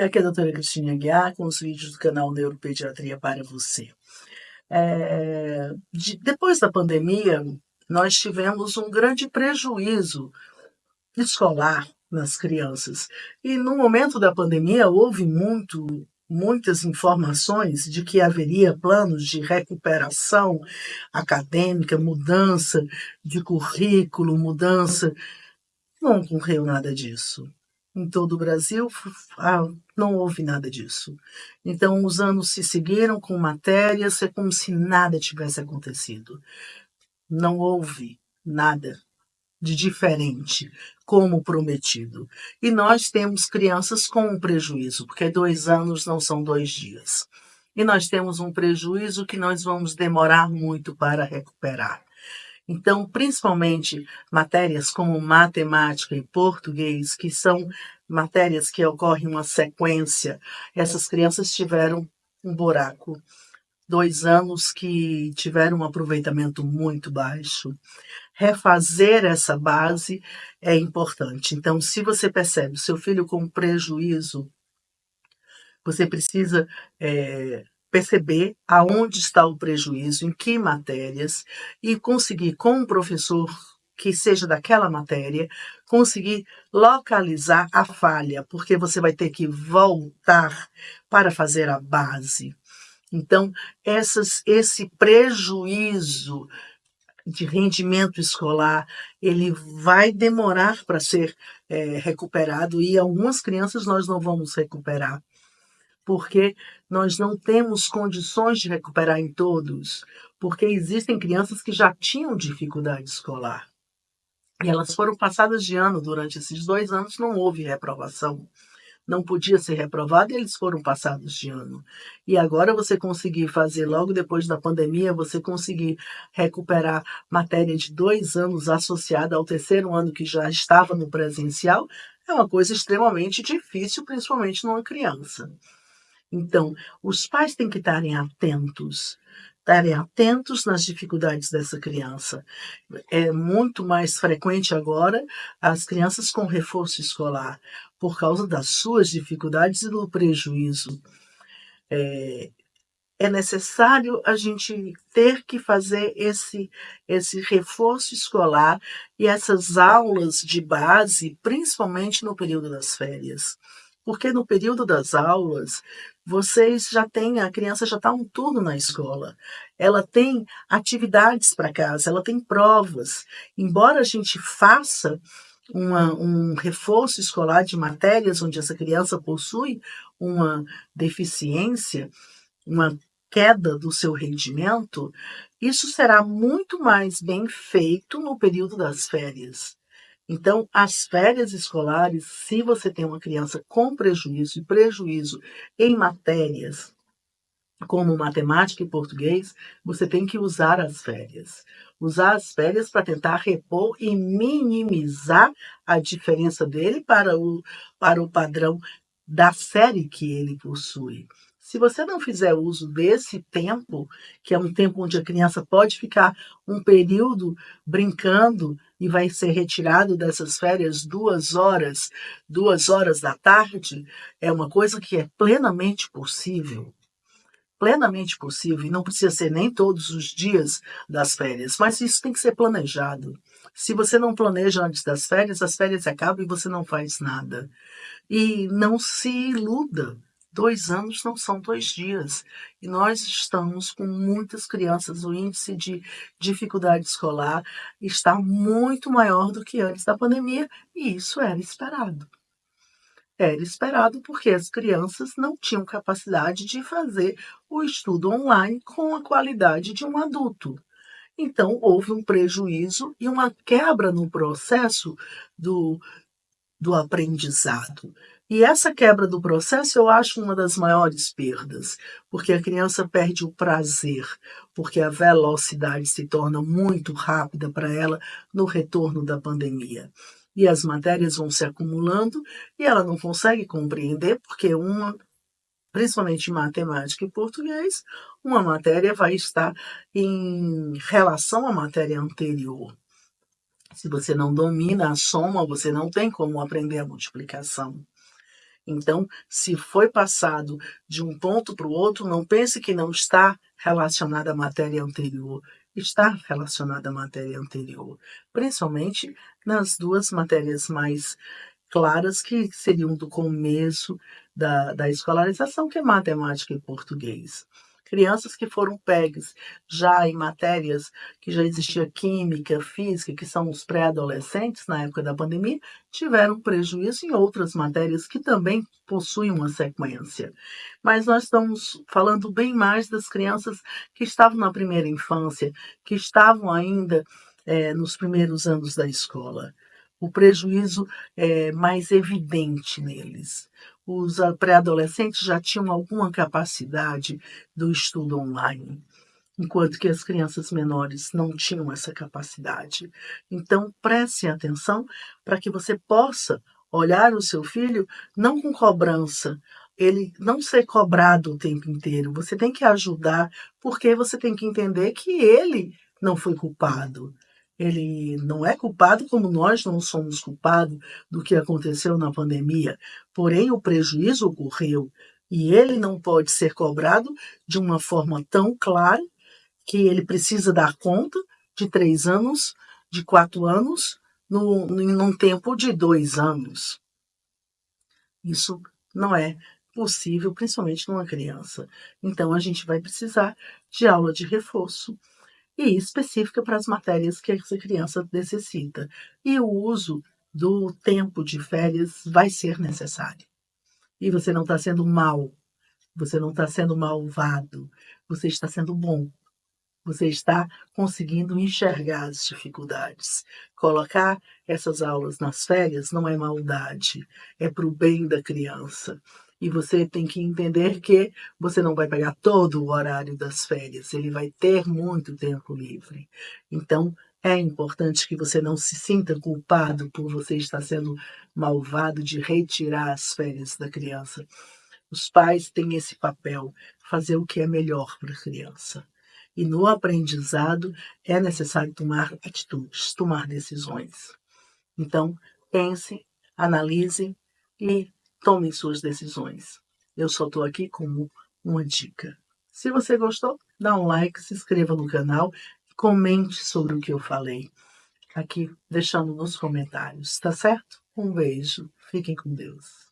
aqui é a doutora Cristina Aguiar com os vídeos do canal Neuropediatria para você. Depois da pandemia, nós tivemos um grande prejuízo escolar nas crianças. E no momento da pandemia houve muitas informações de que haveria planos de recuperação acadêmica, mudança de currículo, mudança. Não ocorreu nada disso. Em todo o Brasil, não houve nada disso. Então, os anos se seguiram com matérias, é como se nada tivesse acontecido. Não houve nada de diferente, como prometido. E nós temos crianças com um prejuízo, porque 2 anos não são 2 dias. E nós temos um prejuízo que nós vamos demorar muito para recuperar. Então, principalmente matérias como matemática e português, que são matérias que ocorrem uma sequência, essas crianças tiveram um buraco. 2 anos que tiveram um aproveitamento muito baixo. Refazer essa base é importante. Então, se você percebe o seu filho com prejuízo, você precisa perceber aonde está o prejuízo, em que matérias, e conseguir, com um professor que seja daquela matéria, conseguir localizar a falha, porque você vai ter que voltar para fazer a base. Então, esse prejuízo de rendimento escolar, ele vai demorar para ser recuperado, e algumas crianças nós não vamos recuperar porque nós não temos condições de recuperar em todos, porque existem crianças que já tinham dificuldade escolar. E elas foram passadas de ano durante esses 2 anos, não houve reprovação. Não podia ser reprovado e eles foram passados de ano. E agora você conseguir fazer, logo depois da pandemia, você conseguir recuperar matéria de 2 anos associada ao 3º ano que já estava no presencial, é uma coisa extremamente difícil, principalmente numa criança. Então, os pais têm que estarem atentos nas dificuldades dessa criança. É muito mais frequente agora as crianças com reforço escolar, por causa das suas dificuldades e do prejuízo. É necessário a gente ter que fazer esse reforço escolar e essas aulas de base, principalmente no período das férias. Porque no período das aulas, a criança já está um turno na escola, ela tem atividades para casa, ela tem provas. Embora a gente faça um reforço escolar de matérias onde essa criança possui uma deficiência, uma queda do seu rendimento, isso será muito mais bem feito no período das férias. Então, as férias escolares, se você tem uma criança com prejuízo e prejuízo em matérias como matemática e português, você tem que usar as férias. Usar as férias para tentar repor e minimizar a diferença dele para o padrão da série que ele possui. Se você não fizer uso desse tempo, que é um tempo onde a criança pode ficar um período brincando e vai ser retirado dessas férias 2 horas da tarde, é uma coisa que é plenamente possível, e não precisa ser nem todos os dias das férias, mas isso tem que ser planejado. Se você não planeja antes das férias, as férias acabam e você não faz nada. E não se iluda, 2 anos não são 2 dias. E nós estamos com muitas crianças, o índice de dificuldade escolar está muito maior do que antes da pandemia, e isso era esperado. Era esperado porque as crianças não tinham capacidade de fazer o estudo online com a qualidade de um adulto. Então, houve um prejuízo e uma quebra no processo do aprendizado. E essa quebra do processo eu acho uma das maiores perdas, porque a criança perde o prazer, porque a velocidade se torna muito rápida para ela no retorno da pandemia. E as matérias vão se acumulando e ela não consegue compreender, porque principalmente matemática e português, uma matéria vai estar em relação à matéria anterior. Se você não domina a soma, você não tem como aprender a multiplicação. Então, se foi passado de um ponto para o outro, não pense que não está relacionada à matéria anterior. Está relacionada à matéria anterior, principalmente nas duas matérias mais claras, que seriam do começo da escolarização, que é matemática e português. Crianças que foram pegas já em matérias que já existia química, física, que são os pré-adolescentes na época da pandemia, tiveram prejuízo em outras matérias que também possuem uma sequência. Mas nós estamos falando bem mais das crianças que estavam na primeira infância, que estavam ainda nos primeiros anos da escola. O prejuízo é mais evidente neles. Os pré-adolescentes já tinham alguma capacidade do estudo online, enquanto que as crianças menores não tinham essa capacidade. Então, preste atenção para que você possa olhar o seu filho não com cobrança, ele não ser cobrado o tempo inteiro. Você tem que ajudar, porque você tem que entender que ele não foi culpado. Ele não é culpado como nós não somos culpados do que aconteceu na pandemia. Porém, o prejuízo ocorreu e ele não pode ser cobrado de uma forma tão clara que ele precisa dar conta de 3 anos, de 4 anos, num tempo de 2 anos. Isso não é possível, principalmente numa criança. Então, a gente vai precisar de aula de reforço e específica para as matérias que essa criança necessita. E o uso do tempo de férias vai ser necessário. E você não está sendo mal, você não está sendo malvado, você está sendo bom. Você está conseguindo enxergar as dificuldades. Colocar essas aulas nas férias não é maldade, é para o bem da criança. E você tem que entender que você não vai pegar todo o horário das férias, ele vai ter muito tempo livre. Então, é importante que você não se sinta culpado por você estar sendo malvado de retirar as férias da criança. Os pais têm esse papel, fazer o que é melhor para a criança. E no aprendizado é necessário tomar atitudes, tomar decisões. Então, pense, analise e tome suas decisões. Eu só estou aqui como uma dica. Se você gostou, dá um like, se inscreva no canal e comente sobre o que eu falei. Aqui, deixando nos comentários, tá certo? Um beijo, fiquem com Deus.